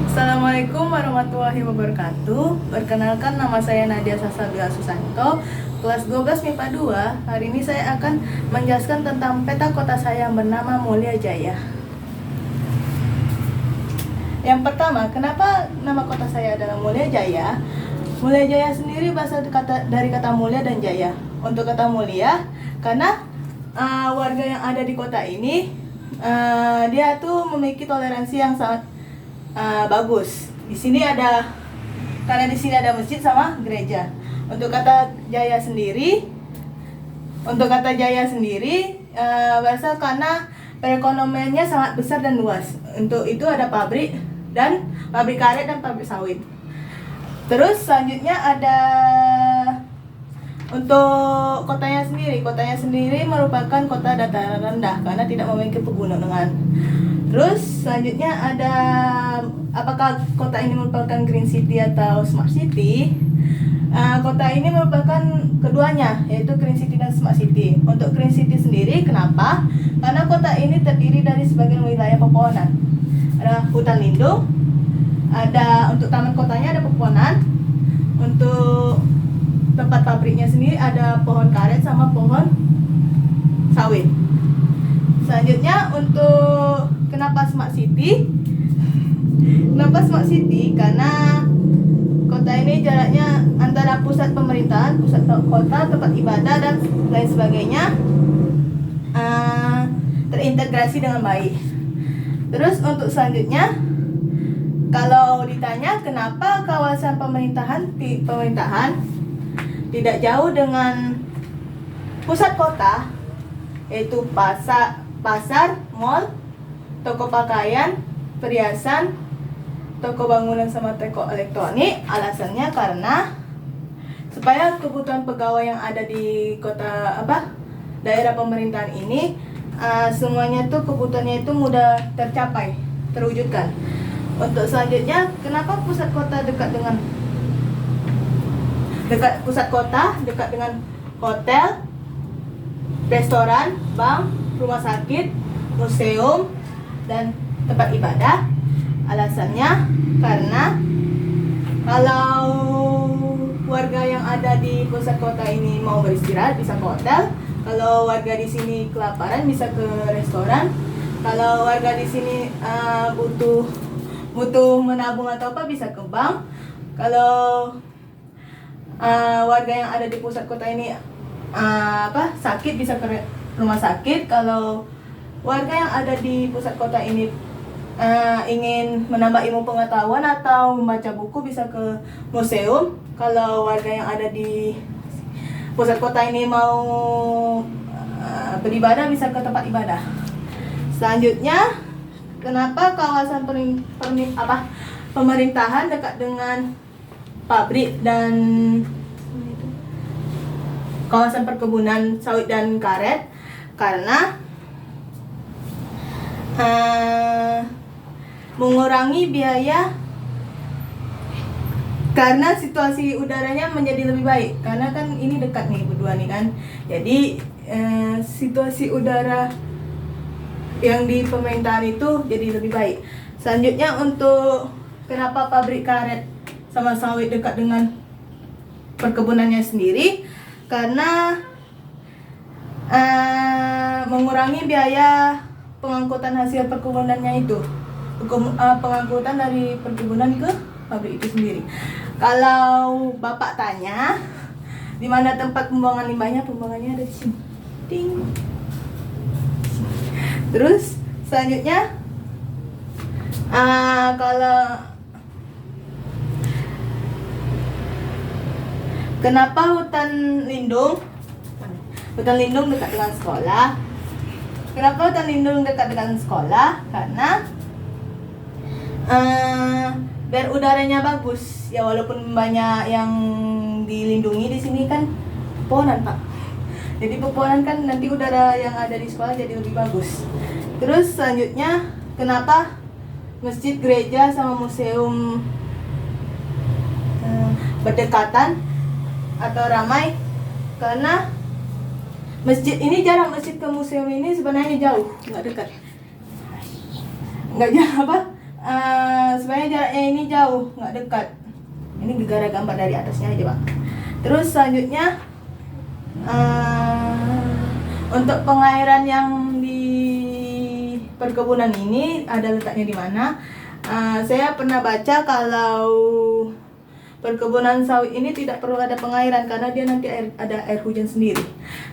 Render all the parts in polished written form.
Assalamualaikum warahmatullahi wabarakatuh. Perkenalkan, nama saya Nadia Sasabila Susanto, kelas 12 MIPA 2. Hari ini saya akan menjelaskan tentang peta kota saya yang bernama Mulia Jaya. Yang pertama, kenapa nama kota saya adalah Mulia Jaya? Mulia Jaya sendiri berasal dari kata mulia dan jaya. Untuk kata mulia, karena warga yang ada di kota ini dia tuh memiliki toleransi yang sangat bagus. Di sini karena di sini ada masjid sama gereja. Untuk kata jaya sendiri berasal karena perekonomiannya sangat besar dan luas. Untuk itu ada pabrik karet dan pabrik sawit. Terus selanjutnya ada untuk kotanya sendiri merupakan kota dataran rendah karena tidak memiliki pegunungan. Terus selanjutnya ada apakah kota ini merupakan green city atau smart city? Kota ini merupakan keduanya, yaitu green city dan smart city. Untuk green city sendiri, kenapa? Karena kota ini terdiri dari sebagian wilayah pepohonan. Ada hutan lindung, untuk taman kotanya ada pepohonan. Untuk tempat pabriknya sendiri ada pohon karet sama pohon sawit. Selanjutnya untuk kenapa smart city? Kenapa smart city? Karena kota ini jaraknya antara pusat pemerintahan, pusat kota, tempat ibadah dan lain sebagainya terintegrasi dengan baik. Terus untuk selanjutnya, kalau ditanya kenapa kawasan pemerintahan tidak jauh dengan pusat kota, yaitu pasar, mall, toko pakaian, perhiasan, toko bangunan sama toko elektronik. Alasannya karena supaya kebutuhan pegawai yang ada di daerah pemerintahan ini semuanya tuh kebutuhannya itu mudah terwujudkan. Untuk selanjutnya, kenapa pusat kota dekat dengan hotel, restoran, bank, rumah sakit, museum, dan tempat ibadah? Alasannya karena kalau warga yang ada di pusat kota ini mau beristirahat bisa ke hotel, kalau warga di sini kelaparan bisa ke restoran, kalau warga di sini butuh menabung atau apa bisa ke bank, kalau warga yang ada di pusat kota ini sakit bisa ke rumah sakit. Kalau warga yang ada di pusat kota ini ingin menambah ilmu pengetahuan atau membaca buku bisa ke museum. Kalau warga yang ada di pusat kota ini mau beribadah bisa ke tempat ibadah. Selanjutnya, kenapa kawasan pemerintahan dekat dengan pabrik dan kawasan perkebunan sawit dan karet? Karena mengurangi biaya karena situasi udaranya menjadi lebih baik. Karena kan ini dekat nih berdua nih kan. Jadi situasi udara yang di pemerintahan itu jadi lebih baik. Selanjutnya, untuk kenapa pabrik karet sama sawit dekat dengan perkebunannya sendiri? Karena mengurangi biaya pengangkutan hasil perkebunannya itu, pengangkutan dari perkebunan ke pabrik itu sendiri. Kalau Bapak tanya di mana tempat pembuangan limbahnya, pembuangannya ada di sini. Ding. Terus selanjutnya, kenapa hutan lindung dekat dengan sekolah? Kenapa hutan lindung dekat dengan sekolah? Karena biar udaranya bagus. Ya walaupun banyak yang dilindungi di sini kan pepohonan, Pak. Jadi pepohonan kan nanti udara yang ada di sekolah jadi lebih bagus. Terus selanjutnya, kenapa masjid, gereja sama museum berdekatan atau ramai? Karena masjid ini jarak masjid ke museum ini sebenarnya jauh, nggak dekat. Nggak jauh sebenarnya jarak jaraknya ini jauh, nggak dekat. Ini gara gambar dari atasnya aja, Pak. Terus selanjutnya untuk pengairan yang di perkebunan ini ada letaknya di mana? Saya pernah baca kalau perkebunan sawit ini tidak perlu ada pengairan karena dia nanti ada air hujan sendiri.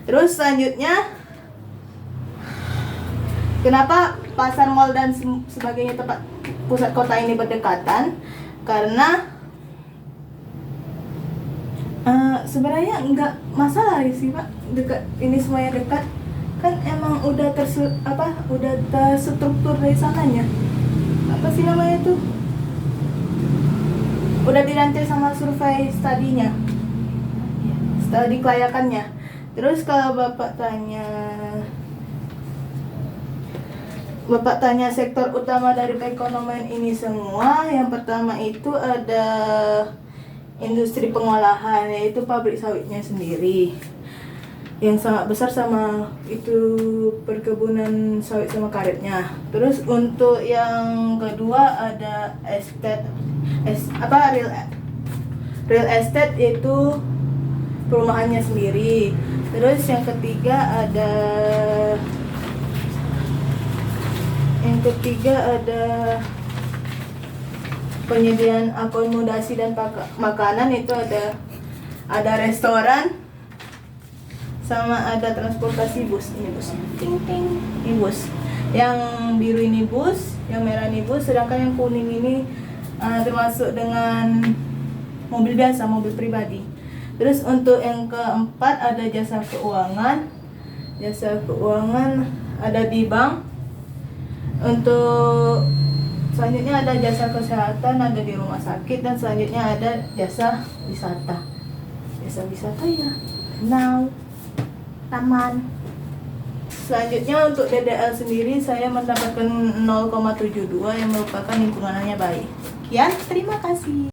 Terus selanjutnya, kenapa pasar mall dan sebagainya tempat pusat kota ini berdekatan? Karena sebenarnya nggak masalah sih, Pak, dekat ini semuanya dekat, kan emang udah terstruktur dari sananya. Apa sih namanya tuh? Udah dirancang sama survei studinya, studi kelayakannya. Terus kalau Bapak tanya sektor utama dari perekonomian ini semua, yang pertama itu ada industri pengolahan, yaitu pabrik sawitnya sendiri yang sangat besar, sama itu perkebunan sawit sama karetnya. Terus untuk yang kedua ada real estate, yaitu perumahannya sendiri. Terus yang ketiga ada penyediaan akomodasi dan makanan, itu ada restoran sama ada transportasi bus. Ini bus, ting ting, ini bus. Yang biru ini bus, yang merah ini bus, sedangkan yang kuning ini termasuk dengan mobil biasa, mobil pribadi. Terus untuk yang keempat ada jasa keuangan. Jasa keuangan ada di bank. Untuk selanjutnya ada jasa kesehatan, ada di rumah sakit, dan selanjutnya ada jasa wisata. Jasa wisata ya, danau, taman. Selanjutnya untuk DDL sendiri saya mendapatkan 0,72 yang merupakan lingkungannya baik. Sekian, terima kasih.